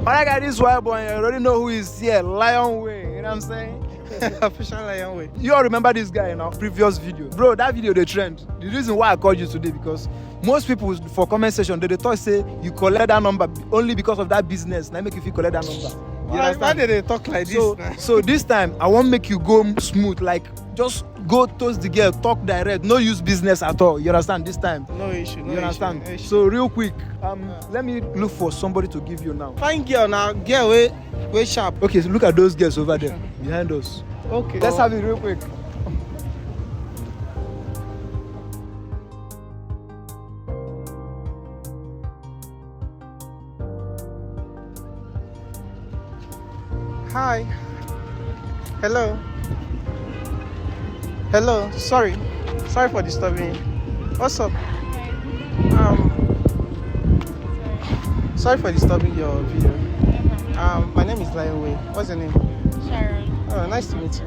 Alright, guys, this white boy, you already know who is here. Lion Way, you know what I'm saying? Official Lion Way. You all remember this guy in our previous video. Bro, that video, they trend. The reason why I called you today, because most people for comment section, they talk say you collect that number only because of that business. Now make you feel collect that number. Why did they talk like so, this? So this time, I won't make you go smooth. Like, just go toast the girl, talk direct, no use business at all. You understand? This time. No issue. No you understand? Issue. So real quick, let me look for somebody to give you now. Fine girl now, girl way sharp. Okay, so look at those girls over there behind us. Okay. Let's have it real quick. Hi. Hello. Hello. Sorry for disturbing you. What's up? Sorry for disturbing your video. My name is Lion Way. What's your name? Sharon. Oh, nice to meet you.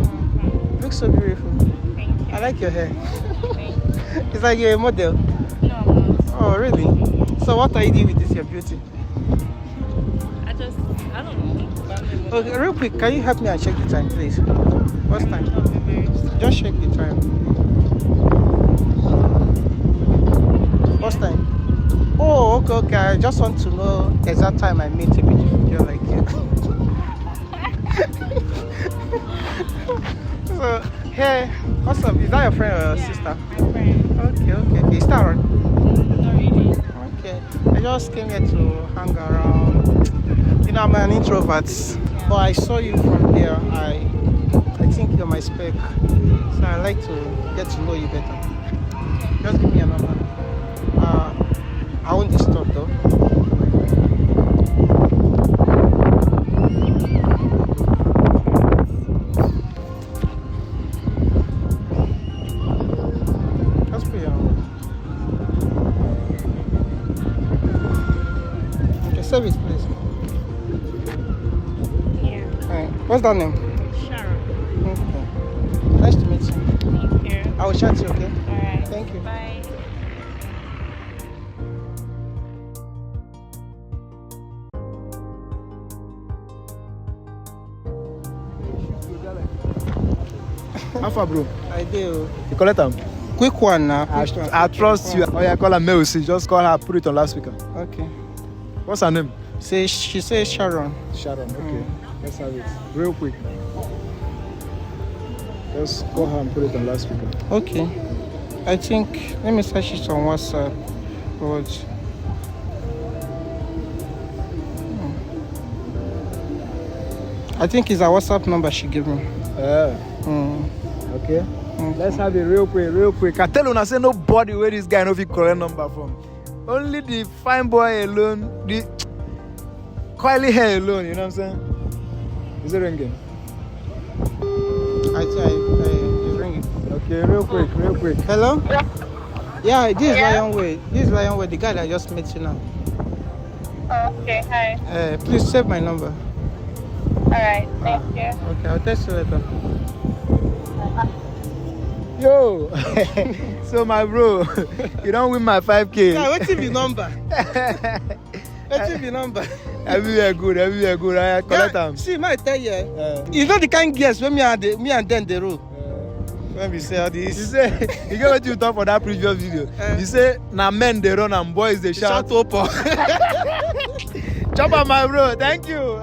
You look so beautiful. Thank you. I like your hair. Thank you. It's like you're a model. No, I'm not. Oh, really? So what are you doing with this, your beauty? I don't know. Okay, real quick, can you help me and check the time, please? What's time? Just check the time. What's time? Oh, okay. I just want to know the exact time I meet a beautiful girl like you. So, hey, what's up? Is that your friend or your sister? My friend. Okay. Is that right? Not really. Okay. I just came here to hang around. You know, I'm an introvert, but I saw you from there. I think you're my spec, so I like to get to know you better. Just give me a number. I won't disturb though. Just put your number. Okay, save it, please. Yeah. Alright. What's that name? Sharon. Okay. Nice to meet you. Thank you. I will chat to you, okay? Alright. Thank you. Bye. How far, bro? I do. You collect them? Quick one now. I trust you. Oh yeah, call her Melcy. Just call her, put it on loudspeaker. Okay. What's her name? She says Sharon. Sharon. Okay. Let's have it. Real quick. Just call her and put it on loudspeaker. Okay. I think let me search it on WhatsApp. But I think it's a WhatsApp number she gave me. Okay. Let's have it real quick. I tell you, I say nobody where this guy know if he correct number from. Only the fine boy alone, the coily hair alone, you know what I'm saying? Is it ringing? It's ringing. Okay, real quick. Hello? Yeah, this is Lion Way. This is Lion Way, the guy that I just met you now. Okay, hi. Please save my number. Alright, thank you. Okay, I'll text you later. Yo, so my bro, you don't win my 5K. Yeah, what's the number? What's the number? Everywhere good. I collect them. See, my tell you, you know the kind guess when me and them the road. When we say all You this, say, you get what you talk for that previous video. You say, na men they run and boys they shout. shout up. Chop on my bro, thank you.